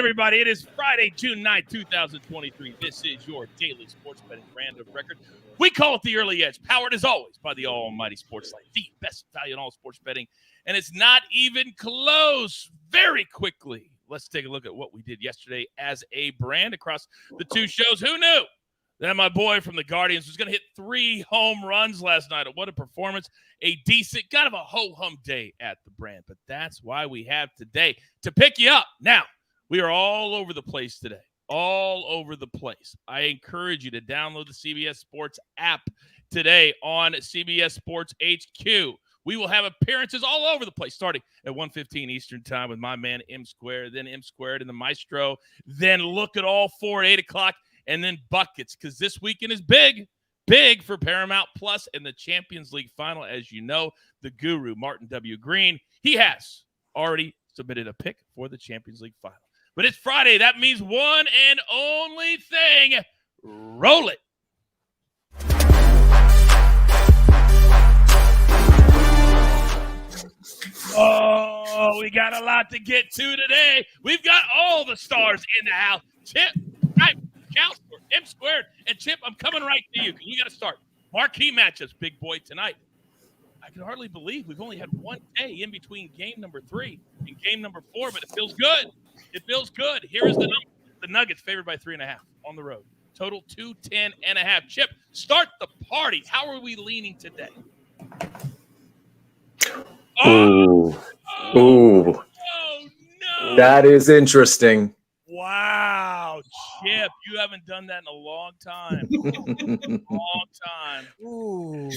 everybody. It is Friday, June 9th, 2023. This is your daily sports betting random record. We call it the Early Edge, powered as always by the almighty SportsLine, the best value in all sports betting. And it's not even close. Very quickly, let's take a look at what we did yesterday as a brand across the two shows. Who knew that my boy from the Guardians was going to hit 3 home runs last night? What a performance. A decent, kind of a ho-hum day at the brand. But that's why we have today to pick you up. Now, we are all over the place today. All over the place. I encourage you to download the CBS Sports app today on CBS Sports HQ. We will have appearances all over the place, starting at 1:15 Eastern time with my man M Squared, then M Squared and the Maestro, then look at all 4 at 8 o'clock, and then buckets, because this weekend is big for Paramount Plus and the Champions League final. As you know, the guru, Martin W. Green, he has already submitted a pick for the Champions League final. But it's Friday. That means one and only thing. Roll it. Oh, we got a lot to get to today. We've got all the stars in the house. Chip, right, Counselor, M Squared, and Chip, I'm coming right to you because we got to start. Marquee matchups, big boy, tonight. I can hardly believe we've only had one day in between game number 3 and game number 4, but it feels good. It feels good. Here is the number. The Nuggets favored by 3.5 on the road. Total 210.5. Chip, start the party. How are we leaning today? Oh no. That is interesting. Wow, Chip, you haven't done that in a long time. Ooh.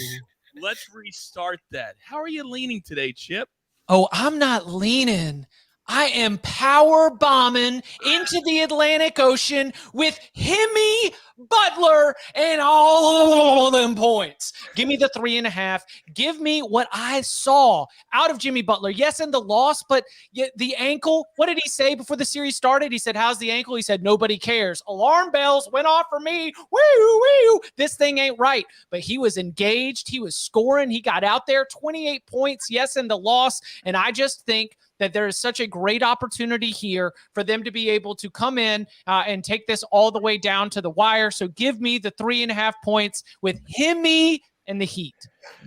Let's restart that. How are you leaning today, Chip? Oh, I'm not leaning. I am power bombing into the Atlantic Ocean with Jimmy Butler and all them points. Give me the 3.5. Give me what I saw out of Jimmy Butler. Yes, in the loss, but the ankle. What did he say before the series started? He said, "How's the ankle?" He said, "Nobody cares." Alarm bells went off for me. Woo, woo. This thing ain't right. But he was engaged. He was scoring. He got out there. 28 points. Yes, in the loss. And I just think that there is such a great opportunity here for them to be able to come in and take this all the way down to the wire. So give me the 3.5 points with Himmy and the Heat.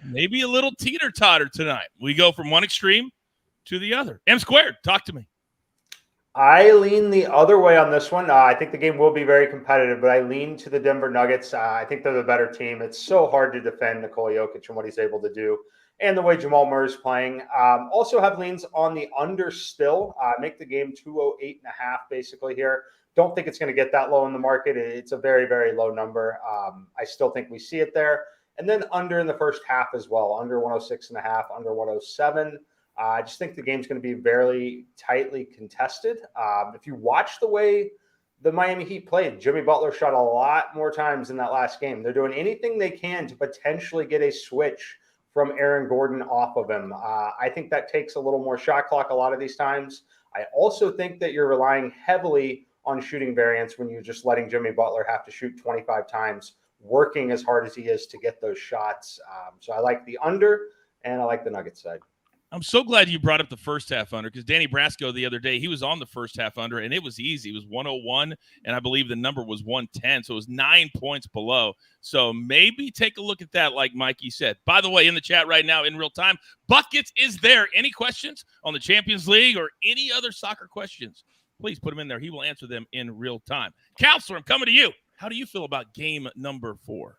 Maybe a little teeter-totter tonight. We go from one extreme to the other. M Squared, talk to me. I lean the other way on this one. I think the game will be very competitive, but I lean to the Denver Nuggets. I think they're the better team. It's so hard to defend Nikola Jokic and what he's able to do, and the way Jamal Murray's playing. Also have leans on the under still. Make the game 208.5 basically here. Don't think it's going to get that low in the market. It's a very, very low number. I still think we see it there. And then under in the first half as well. Under 106.5, under 107. I just think the game's going to be very tightly contested. If you watch the way the Miami Heat played, Jimmy Butler shot a lot more times in that last game. They're doing anything they can to potentially get a switch from Aaron Gordon off of him. I think that takes a little more shot clock a lot of these times. I also think that you're relying heavily on shooting variance when you're just letting Jimmy Butler have to shoot 25 times, working as hard as he is to get those shots. So I like the under, and I like the Nuggets side. I'm so glad you brought up the first half under, because Danny Brasco the other day, he was on the first half under, and it was easy. It was 101, and I believe the number was 110, so it was 9 points below. So maybe take a look at that, like Mikey said. By the way, in the chat right now in real time, Buckets is there. Any questions on the Champions League or any other soccer questions, please put them in there. He will answer them in real time. Counselor, I'm coming to you. How do you feel about game number 4?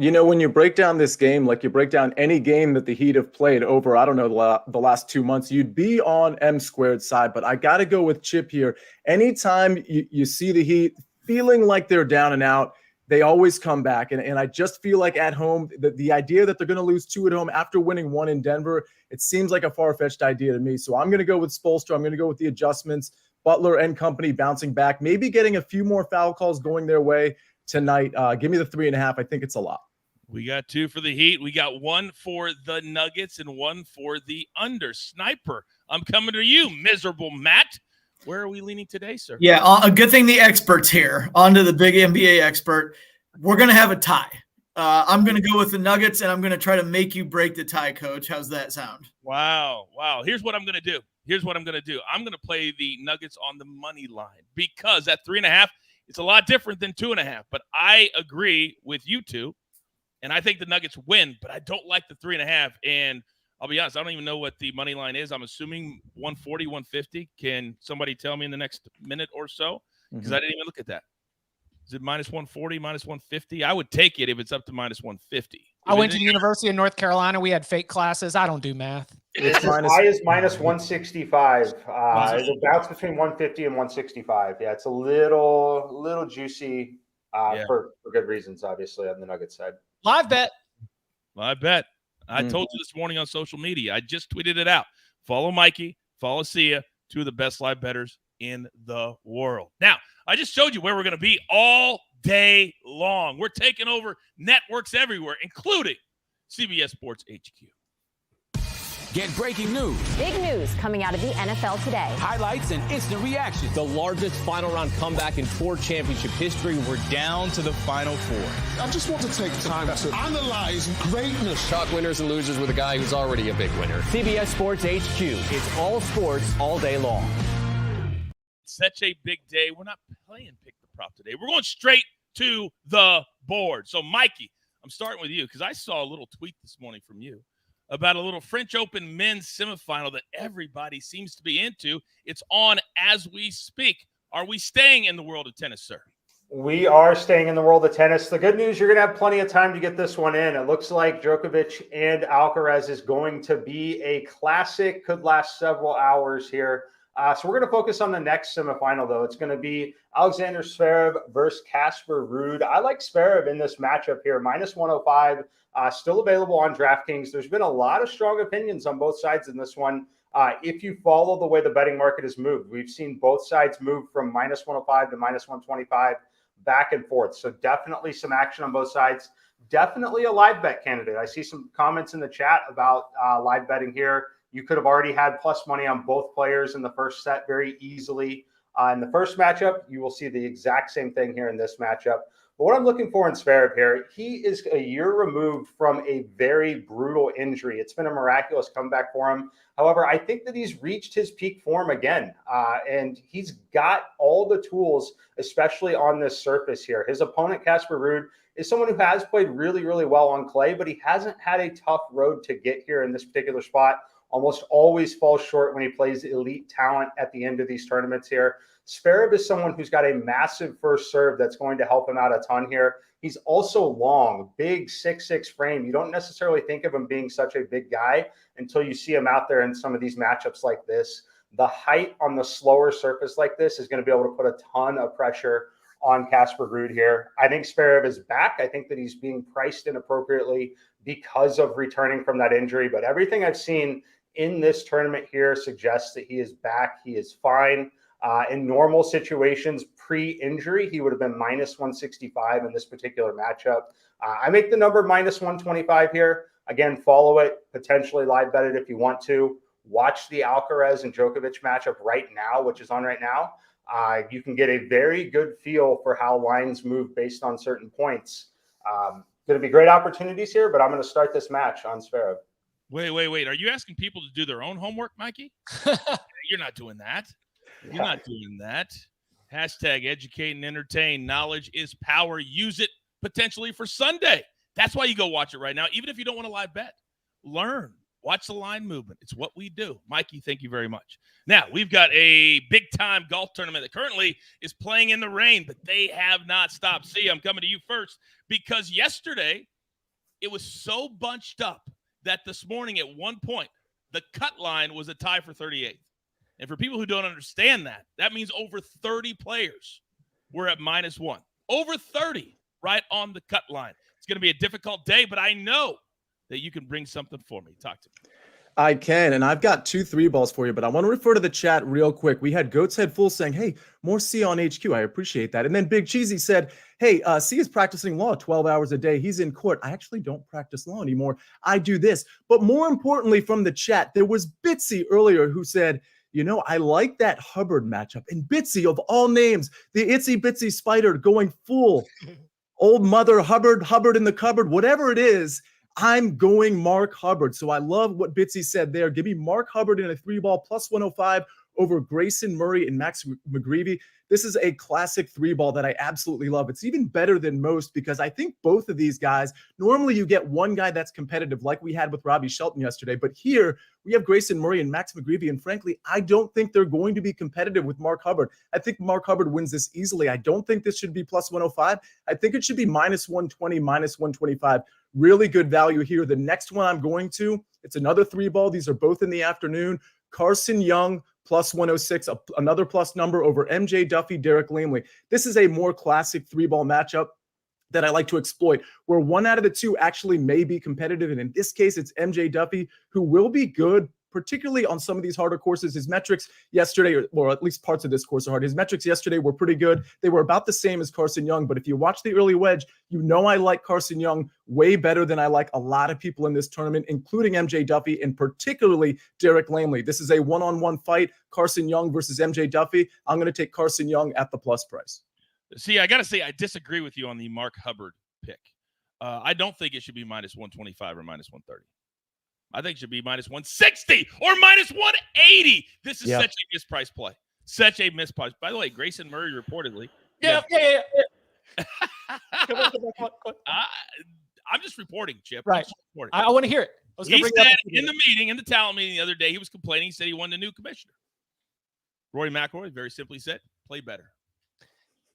You know, when you break down this game, like you break down any game that the Heat have played over, I don't know, the last 2 months, you'd be on M Squared side. But I got to go with Chip here. Anytime you see the Heat feeling like they're down and out, they always come back. And I just feel like at home, the idea that they're going to lose 2 at home after winning 1 in Denver, it seems like a far-fetched idea to me. So I'm going to go with Spoelstra. I'm going to go with the adjustments. Butler and company bouncing back, maybe getting a few more foul calls going their way tonight. Give me the 3.5. I think it's a lot. We got 2 for the Heat. We got 1 for the Nuggets and 1 for the under. Sniper, I'm coming to you, miserable Matt. Where are we leaning today, sir? Yeah, a good thing the expert's here. On to the big NBA expert. We're going to have a tie. I'm going to go with the Nuggets, and I'm going to try to make you break the tie, Coach. How's that sound? Wow. Here's what I'm going to do. Here's what I'm going to do. I'm going to play the Nuggets on the money line because at 3.5, it's a lot different than 2.5. But I agree with you two, and I think the Nuggets win, but I don't like the 3.5. And I'll be honest, I don't even know what the money line is. I'm assuming 140, 150. Can somebody tell me in the next minute or so? Because I didn't even look at that. Is it minus 140, minus 150? I would take it if it's up to minus 150. I went to the University of North Carolina. We had fake classes. I don't do math. It's as high as minus 165. It's a bounce between 150 and 165. Yeah, it's a little juicy for good reasons, obviously, on the Nuggets side. Live bet. I told you this morning on social media. I just tweeted it out. Follow Mikey. Follow Sia. Two of the best live bettors in the world. Now, I just showed you where we're going to be all day long. We're taking over networks everywhere, including CBS Sports HQ. Get breaking news. Big news coming out of the NFL today. Highlights and instant reaction. The largest final round comeback in Ford championship history. We're down to the final four. I just want to take time to analyze greatness. Talk winners and losers with a guy who's already a big winner. CBS Sports HQ. It's all sports all day long. Such a big day. We're not playing pick the prop today. We're going straight to the board. So, Mikey, I'm starting with you because I saw a little tweet this morning from you about a little French Open men's semifinal that everybody seems to be into. It's on as we speak. Are we staying in the world of tennis, sir? We are staying in the world of tennis. The good news, you're going to have plenty of time to get this one in. It looks like Djokovic and Alcaraz is going to be a classic, could last several hours here. So we're going to focus on the next semifinal, though. It's going to be Alexander Zverev versus Casper Ruud. I like Zverev in this matchup here, minus 105, still available on DraftKings. There's been a lot of strong opinions on both sides in this one. If you follow the way the betting market has moved, we've seen both sides move from minus 105 to minus 125 back and forth. So definitely some action on both sides. Definitely a live bet candidate. I see some comments in the chat about live betting here. You could have already had plus money on both players in the first set very easily. In the first matchup, you will see the exact same thing here in this matchup. But what I'm looking for in Zverev here, he is a year removed from a very brutal injury. It's been a miraculous comeback for him. However, I think that he's reached his peak form again, and he's got all the tools, especially on this surface here. His opponent, Casper Ruud, is someone who has played really, really well on clay, but he hasn't had a tough road to get here in this particular spot. Almost always falls short when he plays elite talent at the end of these tournaments here. Zverev is someone who's got a massive first serve that's going to help him out a ton here. He's also long, big 6'6" frame. You don't necessarily think of him being such a big guy until you see him out there in some of these matchups like this. The height on the slower surface like this is going to be able to put a ton of pressure on Casper Ruud here. I think Zverev is back. I think that he's being priced inappropriately because of returning from that injury. But everything I've seen in this tournament here suggests that he is back. He is fine. In normal situations, pre-injury, he would have been minus 165 in this particular matchup. I make the number minus 125 here. Again, follow it, potentially live bet it if you want to. Watch the Alcaraz and Djokovic matchup right now, which is on right now. You can get a very good feel for how lines move based on certain points. Going to be great opportunities here, but I'm going to start this match on Zverev. Wait. Are you asking people to do their own homework, Mikey? You're not doing that. You're not doing that. Hashtag educate and entertain. Knowledge is power. Use it potentially for Sunday. That's why you go watch it right now, even if you don't want to live bet. Learn. Watch the line movement. It's what we do. Mikey, thank you very much. Now, we've got a big-time golf tournament that currently is playing in the rain, but they have not stopped. See, I'm coming to you first because yesterday it was so bunched up that this morning at one point, the cut line was a tie for 38th. And for people who don't understand that, that means over 30 players were at minus one. Over 30 right on the cut line. It's going to be a difficult day, but I know that you can bring something for me. Talk to me. I can, and I've got 2 3 balls for you, but I want to refer to the chat real quick. We had Goat's Head Full saying, hey, more C on HQ. I appreciate that. And then Big Cheesy said, hey, C is practicing law 12 hours a day. He's in court. I actually don't practice law anymore. I do this. But more importantly from the chat, there was Bitsy earlier who said, you know, I like that Hubbard matchup. And Bitsy, of all names, the itsy bitsy spider going full old mother Hubbard in the cupboard, whatever it is. I'm going Mark Hubbard. So I love what Bitsy said there. Give me Mark Hubbard in a 3-ball plus 105 over Grayson Murray and Max McGreevy. This is a classic 3-ball that I absolutely love. It's even better than most because I think both of these guys, normally you get one guy that's competitive like we had with Robbie Shelton yesterday, but here we have Grayson Murray and Max McGreevy, and frankly, I don't think they're going to be competitive with Mark Hubbard. I think Mark Hubbard wins this easily. I don't think this should be plus 105. I think it should be minus 120, minus 125. Really good value here. The next one I'm going to, it's another 3-ball. These are both in the afternoon. Carson Young plus 106, another plus number over MJ Duffy, Derek Lamley. This is a more classic 3-ball matchup that I like to exploit, where one out of the two actually may be competitive. And in this case, it's MJ Duffy, who will be good, particularly on some of these harder courses. His metrics yesterday, or at least parts of this course are hard. His metrics yesterday were pretty good. They were about the same as Carson Young. But if you watch the early wedge, you know I like Carson Young way better than I like a lot of people in this tournament, including MJ Duffy and particularly Derek Lamley. This is a one-on-one fight, Carson Young versus MJ Duffy. I'm going to take Carson Young at the plus price. See, I got to say, I disagree with you on the Mark Hubbard pick. I don't think it should be minus 125 or minus 130. I think it should be minus 160 or minus 180. This is such a mispriced play. Such a mispriced. By the way, Grayson Murray reportedly. Yeah. Come on. I'm just reporting, Chip. Right. I want to hear it. He said in the meeting, in the talent meeting the other day, he was complaining. He said he wanted a new commissioner. Rory McIlroy very simply said, play better.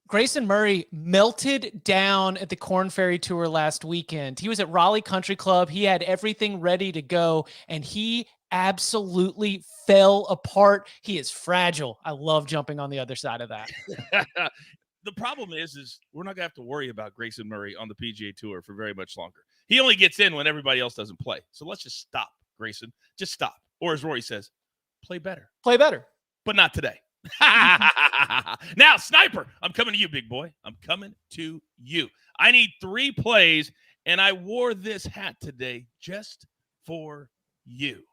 Grayson Murray melted down at the Korn Ferry Tour last weekend. He was at Raleigh Country Club. He had everything ready to go, and he absolutely fell apart. He is fragile. I love jumping on the other side of that. The problem is we're not going to have to worry about Grayson Murray on the PGA Tour for very much longer. He only gets in when everybody else doesn't play. So let's just stop, Grayson. Just stop. Or as Rory says, play better. Play better. But not today. Now, Sniper, I'm coming to you, big boy. I'm coming to you. I need 3 plays, and I wore this hat today just for you.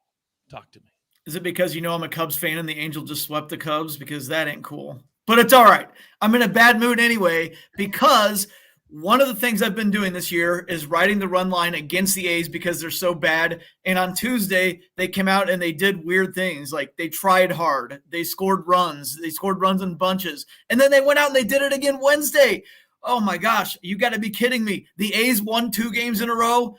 Talk to me. Is it because you know I'm a Cubs fan and the Angel just swept the Cubs? Because that ain't cool. But it's all right. I'm in a bad mood anyway because one of the things I've been doing this year is riding the run line against the A's because they're so bad. And on Tuesday, they came out and they did weird things. Like they tried hard. They scored runs. They scored runs in bunches. And then they went out and they did it again Wednesday. Oh, my gosh. You got to be kidding me. The A's won 2 games in a row.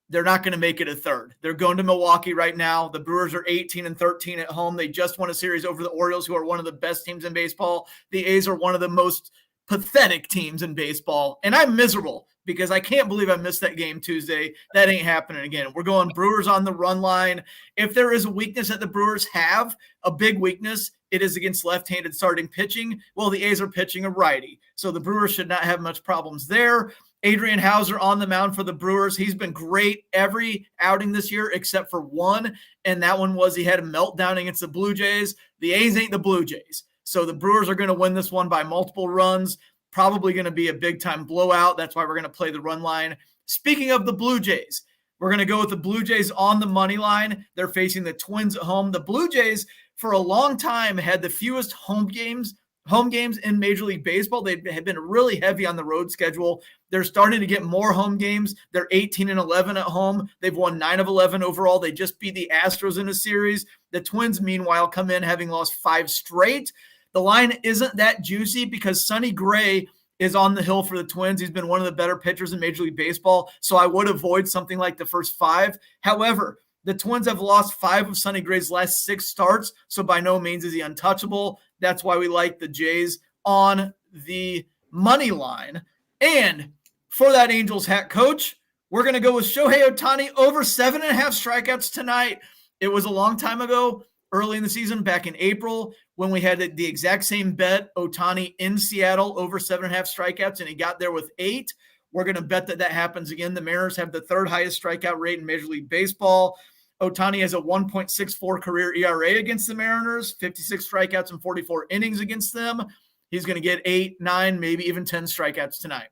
They're not going to make it a third. They're going to Milwaukee right now. The Brewers are 18-13 at home. They just won a series over the Orioles, who are one of the best teams in baseball. The A's are one of the most pathetic teams in baseball, and I'm miserable because I can't believe I missed that game Tuesday. That ain't happening again. We're going Brewers on the run line. If there is a weakness that the Brewers have, a big weakness, it is against left-handed starting pitching. Well, the A's are pitching a righty, so the Brewers should not have much problems there. Adrian Hauser on the mound for the Brewers. He's been great every outing this year except for one, and that one was he had a meltdown against the Blue Jays. The A's ain't the Blue Jays. So the Brewers are going to win this one by multiple runs, probably going to be a big-time blowout. That's why we're going to play the run line. Speaking of the Blue Jays, we're going to go with the Blue Jays on the money line. They're facing the Twins at home. The Blue Jays, for a long time, had the fewest home games in Major League Baseball. They have been really heavy on the road schedule. They're starting to get more home games. They're 18-11 at home. They've won 9 of 11 overall. They just beat the Astros in a series. The Twins, meanwhile, come in having lost 5 straight. The line isn't that juicy because Sonny Gray is on the hill for the Twins. He's been one of the better pitchers in Major League Baseball, so I would avoid something like the first 5. However, the Twins have lost 5 of Sonny Gray's last 6 starts, so by no means is he untouchable. That's why we like the Jays on the money line. And for that Angels hat, Coach, we're going to go with Shohei Ohtani over 7.5 strikeouts tonight. It was a long time ago, early in the season, back in April, when we had the exact same bet, Ohtani in Seattle over 7.5 strikeouts, and he got there with 8. We're going to bet that happens again. The Mariners have the 3rd highest strikeout rate in Major League Baseball. Ohtani has a 1.64 career ERA against the Mariners, 56 strikeouts and 44 innings against them. He's going to get 8, 9, maybe even 10 strikeouts tonight.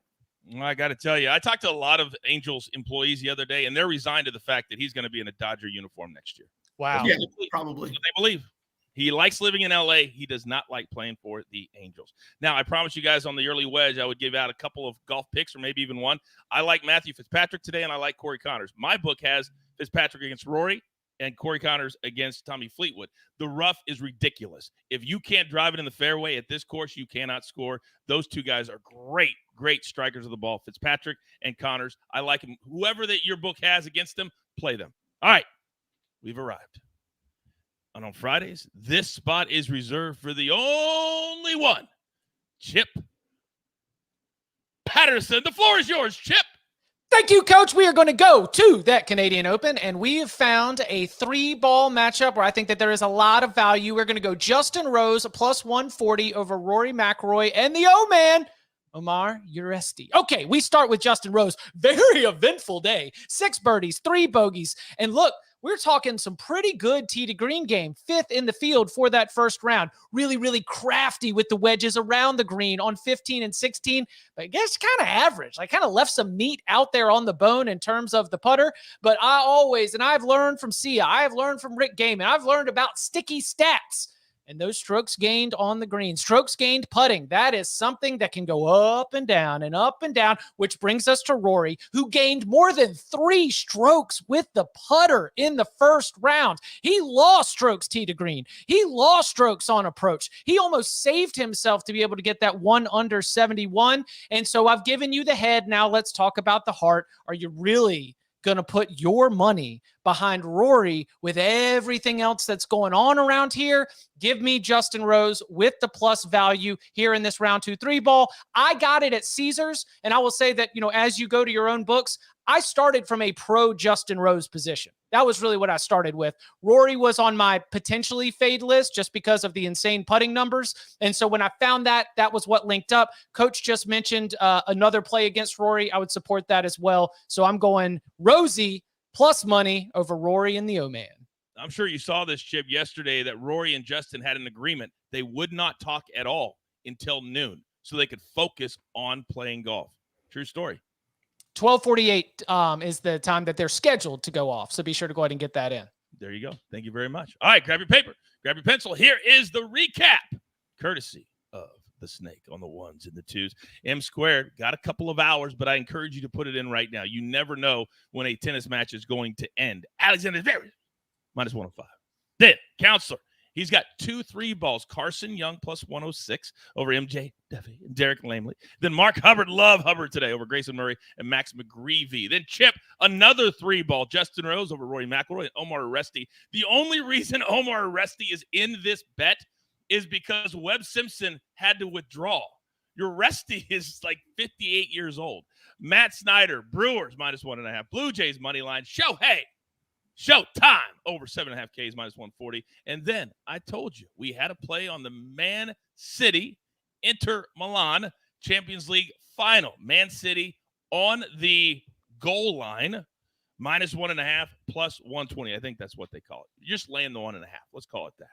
Well, I got to tell you, I talked to a lot of Angels employees the other day, and they're resigned to the fact that he's going to be in a Dodger uniform next year. Wow. Yeah, probably. That's what they believe. He likes living in L.A. He does not like playing for the Angels. Now, I promised you guys on the early wedge I would give out a couple of golf picks or maybe even one. I like Matthew Fitzpatrick today, and I like Corey Connors. My book has Fitzpatrick against Rory and Corey Connors against Tommy Fleetwood. The rough is ridiculous. If you can't drive it in the fairway at this course, you cannot score. Those two guys are great strikers of the ball, Fitzpatrick and Connors. I like them. Whoever that your book has against them, play them. All right, we've arrived. And on Fridays, this spot is reserved for the only one, Chip Patterson. The floor is yours, Chip. Thank you, Coach. We are going to go to that Canadian Open, and we have found a 3-ball matchup where I think that there is a lot of value. We're going to go Justin Rose plus 140 over Rory McIlroy and the man, Omar Uresti. Okay, we start with Justin Rose. Very eventful day. 6 birdies, 3 bogeys. And look, we're talking some pretty good tee to green game. 5th in the field for that first round. Really crafty with the wedges around the green on 15 and 16. But I guess kind of average. I kind of left some meat out there on the bone in terms of the putter. But I've learned from Sia, I have learned from Rick Gehman, I've learned about sticky stats. And those strokes gained on the green, strokes gained putting, that is something that can go up and down, which brings us to Rory, who gained more than 3 strokes with the putter in the first round. He lost strokes tee to green. He lost strokes on approach. He almost saved himself to be able to get that 1 under 71. And so I've given you the head. Now let's talk about the heart. Are you really going to put your money behind Rory with everything else that's going on around here? Give me Justin Rose with the plus value here in this round 2 3-ball. I got it at Caesars, and I will say that, as you go to your own books, I started from a pro Justin Rose position. That was really what I started with. Rory was on my potentially fade list just because of the insane putting numbers. And so when I found that was what linked up. Coach just mentioned another play against Rory. I would support that as well. So I'm going Rosie plus money over Rory and the O-Man. I'm sure you saw this, Chip, yesterday that Rory and Justin had an agreement. They would not talk at all until noon so they could focus on playing golf. True story. 12:48 is the time that they're scheduled to go off. So be sure to go ahead and get that in. There you go. Thank you very much. All right, grab your paper, grab your pencil. Here is the recap, courtesy of the snake on the 1s and the 2s. M squared got a couple of hours, but I encourage you to put it in right now. You never know when a tennis match is going to end. Alexander Zverev, minus 105. Then, Counselor, he's got 2 3-balls. Carson Young plus 106 over MJ Duffy and Derek Lamley. Then Mark Hubbard, love Hubbard today over Grayson Murray and Max McGreevy. Then Chip, another 3-ball. Justin Rose over Rory McIlroy and Omar Uresti. The only reason Omar Uresti is in this bet is because Webb Simpson had to withdraw. Uresti is like 58 years old. Matt Snyder, Brewers minus 1.5. Blue Jays money line. Showtime over 7.5 Ks minus 140. And then I told you we had a play on the Man City Inter Milan Champions League final. Man City on the goal line minus 1.5 plus 120. I think that's what they call it. You're just laying the 1.5. Let's call it that.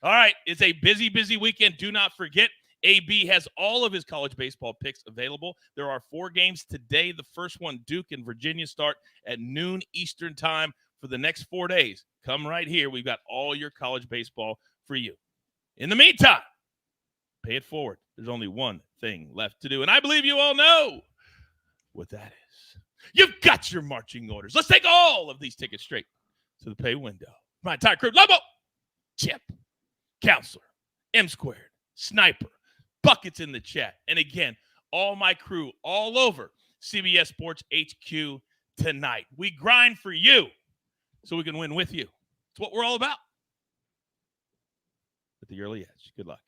All right. It's a busy weekend. Do not forget, AB has all of his college baseball picks available. There are 4 games today. The first one, Duke and Virginia, start at noon Eastern time. For the next 4 days, come right here. We've got all your college baseball for you. In the meantime, pay it forward. There's only one thing left to do, and I believe you all know what that is. You've got your marching orders. Let's take all of these tickets straight to the pay window. My entire crew, Lobo, Chip, Counselor, M Squared, Sniper, Buckets in the chat, and again, all my crew all over CBS Sports HQ tonight. We grind for you, so we can win with you. It's what we're all about. At the early edge. Good luck.